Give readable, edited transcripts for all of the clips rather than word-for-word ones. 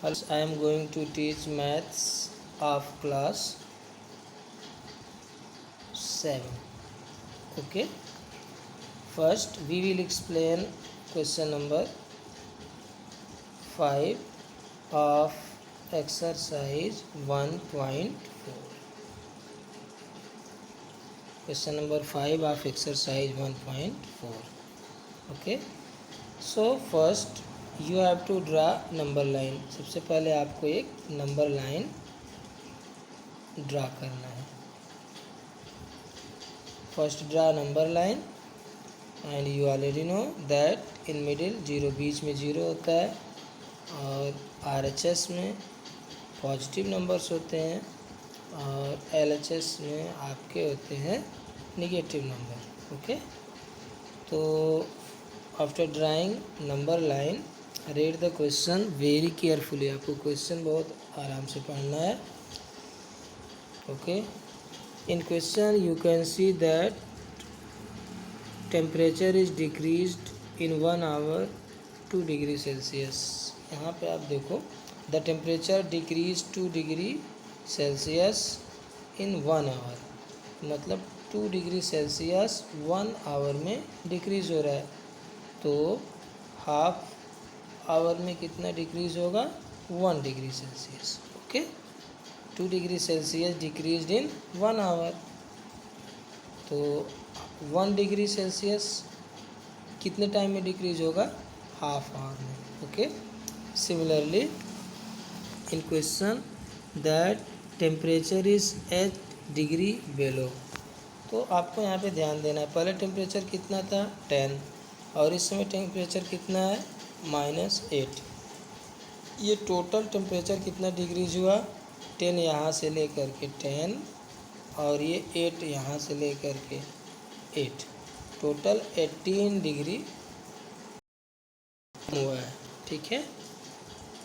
I am going to teach maths of class 7. Okay. First, we will explain question number 5 of exercise 1.4. Question number 5 of exercise 1.4. Okay. So first you have to draw number line. सबसे पहले आपको एक number line draw करना है. First draw number line and you already know that in middle 0 बीच में 0 होता है और RHS में पॉजिटिव नंबर्स होते हैं और LHS में आपके होते हैं निगेटिव नंबर. ओके. तो after drawing number line read the question very carefully. आपको क्वेश्चन बहुत आराम से पढ़ना है. Okay. In question you can see that temperature is decreased in 1 hour 2 degree celsius. यहाँ पे आप देखो the temperature decrease 2 degree celsius in 1 hour. मतलब 2 डिग्री सेल्सियस 1 आवर में डिक्रीज हो रहा है. तो हाफ आवर में कितना डिक्रीज होगा? 1 degree Celsius. Okay. 2 degree Celsius decrease in 1 hour. तो 1 डिग्री सेल्सियस कितने टाइम में डिक्रीज होगा? हाफ आवर में. Okay. Similarly in question that temperature is 8 degree below. तो आपको यहाँ पे ध्यान देना है. पहले टेम्परेचर कितना था? 10 और इस समय टेम्परेचर कितना है? -8. ये टोटल टेम्परेचर कितना डिग्रीज हुआ? 10 यहाँ से लेकर के 10 और ये 8 यहाँ से लेकर के 8. टोटल 18 डिग्री हुआ है. ठीक है.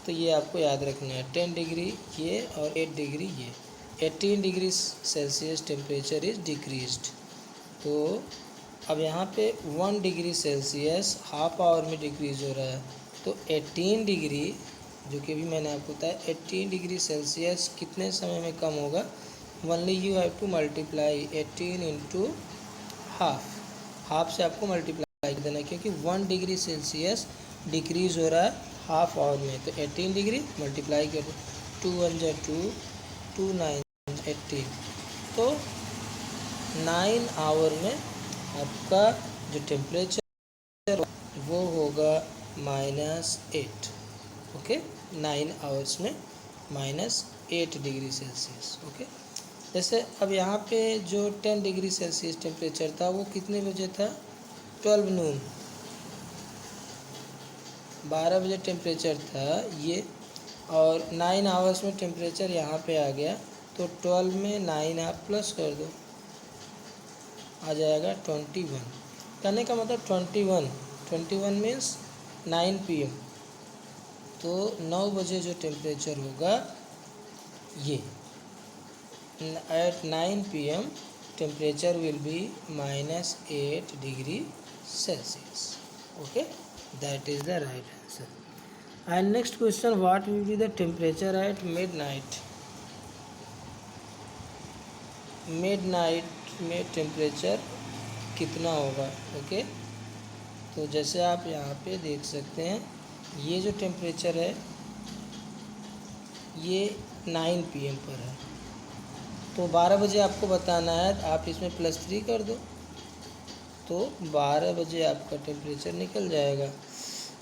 तो ये आपको याद रखना है. 10 डिग्री ये और 8 डिग्री ये. 18 degree Celsius temperature is decreased. तो अब यहाँ पे 1 डिग्री सेल्सियस हाफ आवर में डिक्रीज हो रहा है. तो 18 डिग्री जो कि भी मैंने आपको बताया 18 डिग्री सेल्सियस कितने समय में कम होगा? Only you have to multiply 18 into half. Half से आपको मल्टीप्लाई कर देना क्योंकि 1 डिग्री सेल्सियस डिक्रीज हो रहा है हाफ आवर में. तो 18 डिग्री मल्टीप्लाई कर 2 1 जा 2 2 9 18. तो 9 आवर में आपका जो टेम्परेचर वो होगा -8. ओके. 9 आवर्स में -8 डिग्री सेल्सियस. ओके. जैसे अब यहाँ पे जो 10 डिग्री सेल्सियस टेम्परेचर था वो कितने बजे था? 12 नून 12 बजे टेम्परेचर था ये. और 9 आवर्स में टेम्परेचर यहाँ पे आ गया. तो 12 में 9 आप प्लस कर दो, आ जाएगा 21. कहने का मतलब 21 मीन्स 9 PM. तो 9 बजे जो टेम्परेचर होगा ये at 9 PM temperature will be -8 degree Celsius. Okay. That is the right answer. And next question what will be the temperature at midnight. Midnight में टेम्परेचर कितना होगा? ओके. तो जैसे आप यहाँ पे देख सकते हैं ये जो टेम्परेचर है ये 9 PM पर है. तो 12 बजे आपको बताना है. आप इसमें +3 कर दो तो 12 बजे आपका टेम्परेचर निकल जाएगा.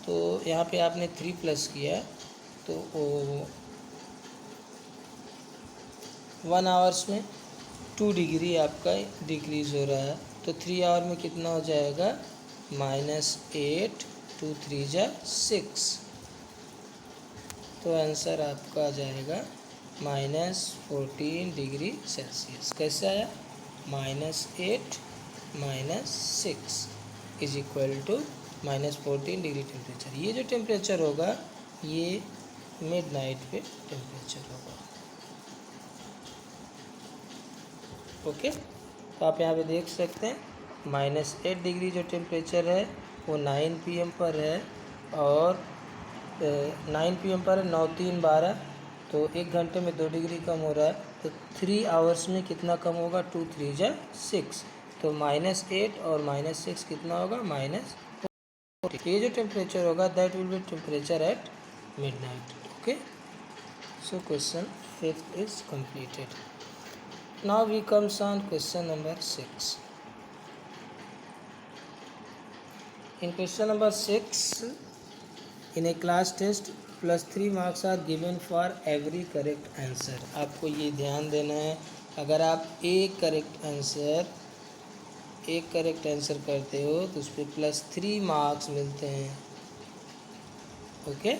तो यहाँ पे आपने 3 प्लस किया तो 1 आवर्स में 2 डिग्री आपका डिक्रीज़ हो रहा है. तो 3 आवर में कितना हो जाएगा? -8 2 3 जा 6. तो आंसर आपका आ जाएगा -14 डिग्री सेल्सियस. कैसे आया? -8 -6 is equal to -14 degree temperature. ये जो टेम्परेचर होगा ये मिडनाइट पे टेम्परेचर होगा. ओके. तो आप यहाँ पे देख सकते हैं -8 डिग्री जो टेम्परेचर है वो 9 PM पर है और 9 PM पर 9 3 12, तो 1 घंटे में 2 डिग्री कम हो रहा है, तो 3 आवर्स में कितना कम होगा, 2 3 जा 6, तो -8 और -6 कितना होगा, -40। ये जो टेम्परेचर होगा that will be temperature at midnight. Okay, so question 5th is completed. Now we comes on question number 6. In question number 6, in a class test +3 marks are given for every correct answer. आपको ये ध्यान देना है, अगर आप एक correct answer करते हो तो उस पर +3 मार्क्स मिलते हैं। ओके,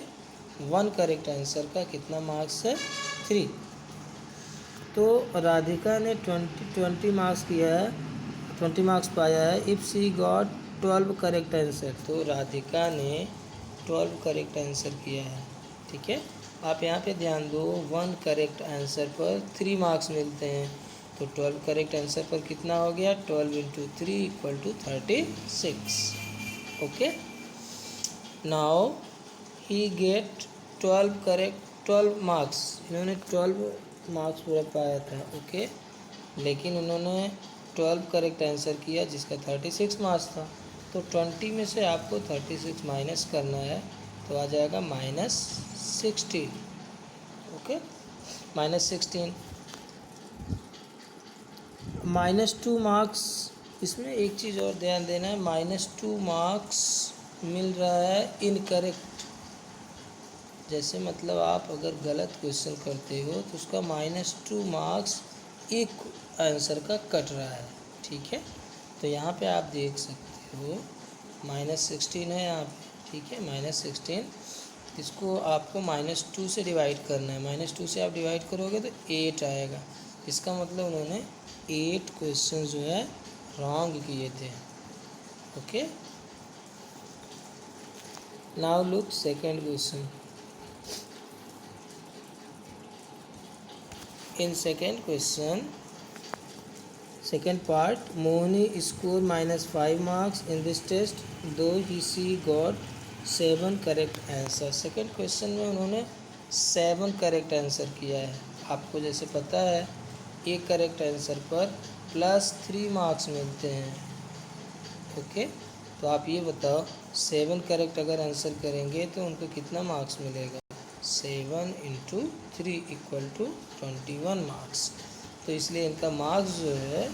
1 करेक्ट आंसर का कितना मार्क्स है, 3। तो राधिका ने 20 मार्क्स किया है, 20 मार्क्स पाया है। If she got 12 correct answer, तो राधिका ने 12 करेक्ट आंसर किया है। ठीक है, आप यहाँ पे ध्यान दो, 1 करेक्ट आंसर पर 3 मार्क्स मिलते हैं, तो 12 करेक्ट आंसर पर कितना हो गया, 12 × 3 = 36। Okay, now he get 12 marks, इन्होंने 12 मार्क्स पूरा पाया था। ओके, लेकिन उन्होंने 12 करेक्ट आंसर किया जिसका 36 मार्क्स था, तो 20 में से आपको 36 माइनस करना है, तो आ जाएगा -16। Okay, -16, -2 marks. इसमें एक चीज़ और ध्यान देना है, -2 मार्क्स मिल रहा है इनकरेक्ट। जैसे मतलब आप अगर गलत क्वेश्चन करते हो तो उसका -2 मार्क्स एक आंसर का कट रहा है। ठीक है, तो यहाँ पे आप देख सकते हो -16 है यहाँ पे। ठीक है, -16, इसको आपको -2 से डिवाइड करना है। -2 से आप डिवाइड करोगे तो 8 आएगा। इसका मतलब उन्होंने 8 क्वेश्चन जो है रॉन्ग किए थे। Okay, now look second question. In second question, second part, Mohini scored -5 marks in this test, though she got 7 correct answer. Second question में उन्होंने 7 करेक्ट आंसर किया है। आपको जैसे पता है एक करेक्ट आंसर पर +3 मार्क्स मिलते हैं। ओके, तो आप ये बताओ 7 करेक्ट अगर आंसर करेंगे तो उनको कितना मार्क्स मिलेगा, 7 × 3 = 21 मार्क्स। तो इसलिए इनका मार्क्स जो है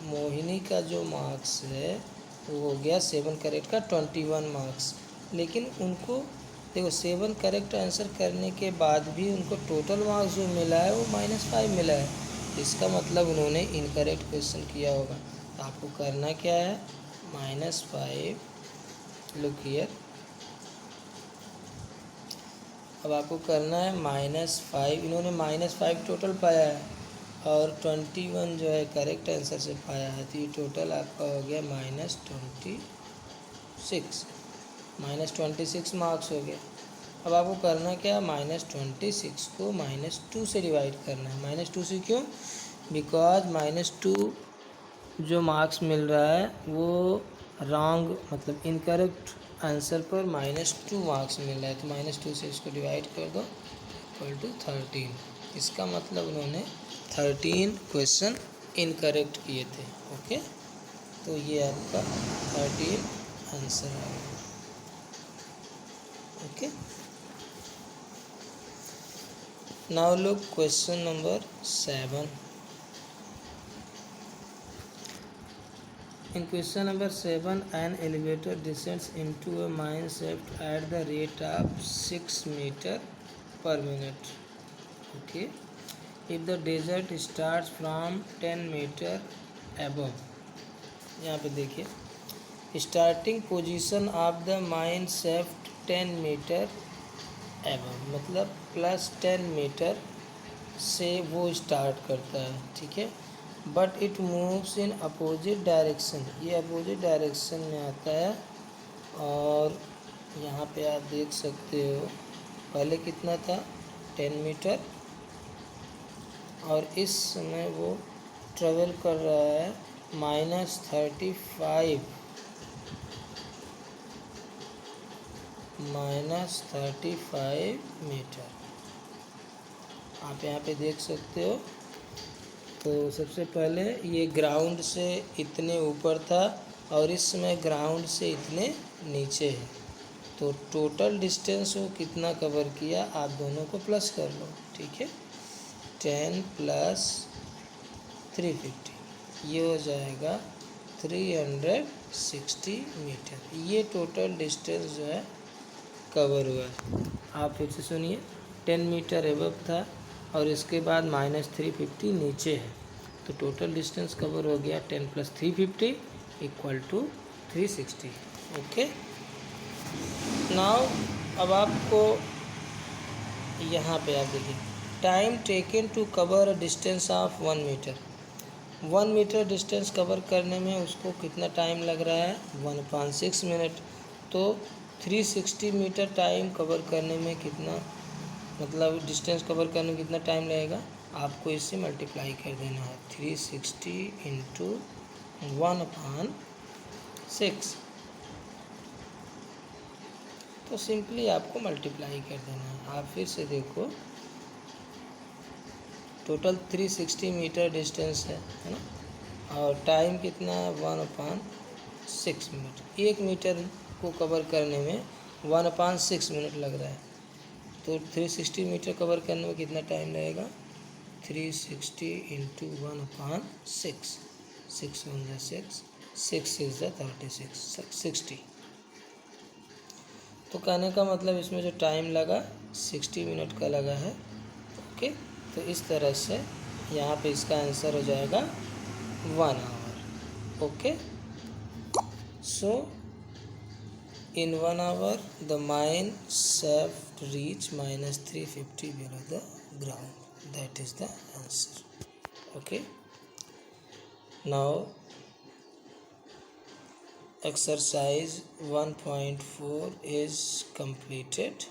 मोहिनी का जो मार्क्स है वो हो गया 7 करेक्ट का 21 मार्क्स। लेकिन उनको देखो 7 करेक्ट आंसर करने के बाद भी उनको टोटल मार्क्स जो मिला है वो -5 मिला है। इसका मतलब उन्होंने इनकरेक्ट क्वेश्चन किया होगा। तो आपको करना क्या है, -5, लुक हियर, अब आपको करना है -5, इन्होंने -5 टोटल पाया है और 21 जो है करेक्ट आंसर से पाया है, तो ये टोटल आपका हो गया -26 मार्क्स हो गया। अब आपको करना क्या, -26 को -2 से डिवाइड करना है। -2 से क्यों, बिकॉज -2 जो मार्क्स मिल रहा है वो रॉन्ग मतलब इनकरेक्ट आंसर पर -2 मार्क्स मिल रहा है, तो -2 से इसको डिवाइड कर दो = 13। इसका मतलब उन्होंने 13 क्वेश्चन इनकरेक्ट किए थे। ओके, तो ये आपका 13 आंसर है। Okay, now look question number 7। In question number 7, an elevator descends into a mine shaft at the rate of 6 meters per minute. Okay, if the descent starts from 10 meters above, यहाँ पे देखिए, starting position of the mine shaft 10 meter above, मतलब +10 metre से वो start करता है। ठीक है, but it moves in opposite direction, ये अपोजिट डायरेक्शन में आता है। और यहाँ पे आप देख सकते हो पहले कितना था, 10 मीटर, और इस समय वो ट्रेवल कर रहा है -35 -35 मीटर। आप यहाँ पे देख सकते हो। तो सबसे पहले ये ग्राउंड से इतने ऊपर था और इस समय ग्राउंड से इतने नीचे है, तो टोटल डिस्टेंस वो कितना कवर किया, आप दोनों को प्लस कर लो। ठीक है, 10 + 350 ये हो जाएगा 360 मीटर। ये टोटल डिस्टेंस जो है कवर हुआ है। आप फिर से सुनिए, 10 मीटर एबव था और इसके बाद -350 नीचे है, तो टोटल डिस्टेंस कवर हो गया 10 + 350 = 360। ओके, नाउ अब आपको यहाँ पे आप देखिए, time taken to cover a distance of 1 meter. 1 meter distance cover करने में उसको कितना टाइम लग रहा है, 1/6 मिनट। तो 360 मीटर टाइम कवर करने में कितना, मतलब डिस्टेंस कवर करने में कितना टाइम लगेगा, आपको इससे मल्टीप्लाई कर देना है। 360 × 1/6, तो सिंपली आपको मल्टीप्लाई कर देना है। आप फिर से देखो, टोटल 360 मीटर डिस्टेंस है ना, और टाइम कितना है, 1/6 मिनट। 1 मीटर को कवर करने में 1/6 मिनट लग रहा है, तो 360 मीटर कवर करने में कितना टाइम लगेगा, 360 × 1/6, 6 1 = 6, 6 6 = 36, 60। तो कहने का मतलब इसमें जो टाइम लगा 60 मिनट का लगा है। ओके, तो इस तरह से यहाँ पे इसका आंसर हो जाएगा 1 hour. Okay, so in 1 hour the mine shaft reach -350 below the ground. That is the answer. Okay, now exercise 1.4 is completed.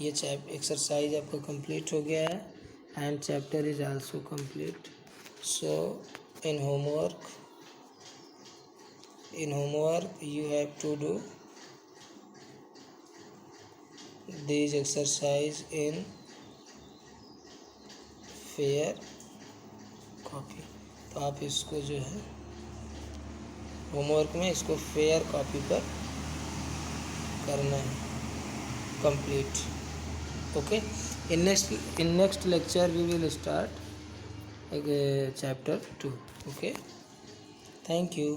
ये एक्सरसाइज आपका कंप्लीट हो गया है and chapter is also complete. So in homework you have to do these exercise in fair copy। तो आप इसको जो है होमवर्क में इसको फेयर कॉपी पर करना है complete. Okay, in next lecture we will start chapter 2. Okay, thank you.